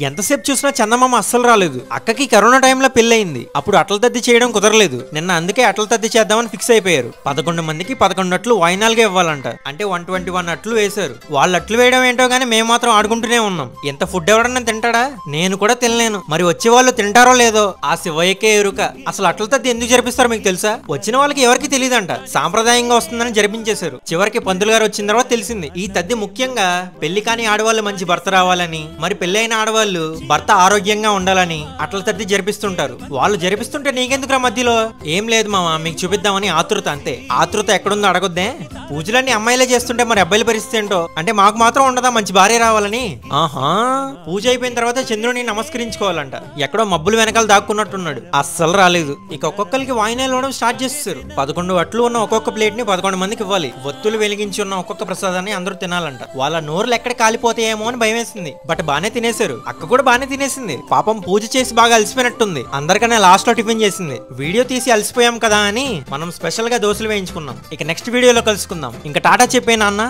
ఎంతసేపు చూసినా చందమామ అస్సలు రాలేదు. అక్కకి కరోనా టైంలో పెళ్ళయింది. అప్పుడు అట్ల తద్ది చేయడం కుదరలేదు. నిన్న అందుకే అట్ల తద్ది చేద్దామని ఫిక్స్ అయిపోయారు. 11 మందికి 11 అట్లు వాయినాలుగా ఇవ్వాలంట. అంటే 121 అట్లు వేశారు. వాళ్ళు అట్లు వేయడం ఏంటో గానీ మేము మాత్రం ఆడుకుంటూనే ఉన్నాం. ఎంత ఫుడ్ ఎవడన్నా తింటాడా? నేను కూడా తినలేను. మరి వచ్చే వాళ్ళు తింటారో లేదో ఆ శివయ్యకే ఎరుక. అసలు అట్ల తద్ది ఎందుకు జరిపిస్తారో మీకు తెలుసా? వచ్చిన వాళ్ళకి ఎవరికి తెలియదంట. సాంప్రదాయంగా వస్తుందని జరిపించేశారు. చివరికి పంతులు గారు వచ్చిన తర్వాత తెలిసింది ఈ తద్ది ముఖ్యంగా పెళ్లి కాని ఆడవాళ్ళు మంచి భర్త రావాలని, మరి పెళ్ళైన ఆడవాళ్ళు భర్త ఆరోగ్యంగా ఉండాలని అట్ల తద్ది జరిపిస్తుంటారు. వాళ్ళు జరిపిస్తుంటే నీకెందుకురా మధ్యలో? ఏం లేదు మామ, మీకు చూపిద్దామని ఆతృత, అంతే. ఆతృత ఎక్కడుందో అడగొద్దే. పూజలన్నీ అమ్మాయిలే చేస్తుంటే మరి అబ్బాయిల పరిస్థితి ఏంటో? అంటే మాకు మాత్రం ఉండదా మంచి భార్య రావాలని? ఆహా, పూజ అయిపోయిన తర్వాత చంద్రుని నమస్కరించుకోవాలంట. ఎక్కడో మబ్బులు వెనకాల దాక్కున్నట్టున్నాడు. అస్సలు రాలేదు. ఇక ఒక్కొక్కరికి వాయినాలు ఇవ్వడం స్టార్ట్ చేస్తారు. 11 అట్లు ఉన్న ఒక్కొక్క ప్లేట్ ని 11 మందికి ఇవ్వాలి. ఒత్తులు వెలిగించి ఉన్న ఒక్కొక్క ప్రసాదాన్ని అందరూ తినాలంట. వాళ్ళ నోరులు ఎక్కడ కాలిపోతాయేమో అని భయం వేసింది. బట్ బానే తినేశారు. అక్క కూడా బానే తినేసింది. పాపం పూజ చేసి బాగా అలసిపోయినట్టుంది. అందరికన్నా లాస్ట్ లో టిఫిన్ చేసింది. వీడియో తీసి అలసిపోయాం కదా అని మనం స్పెషల్ గా దోశలు వేయించుకున్నాం. ఇక నెక్స్ట్ వీడియోలో కలుసుకుందాం. ఇంకా టాటా చెప్పే నాన్న.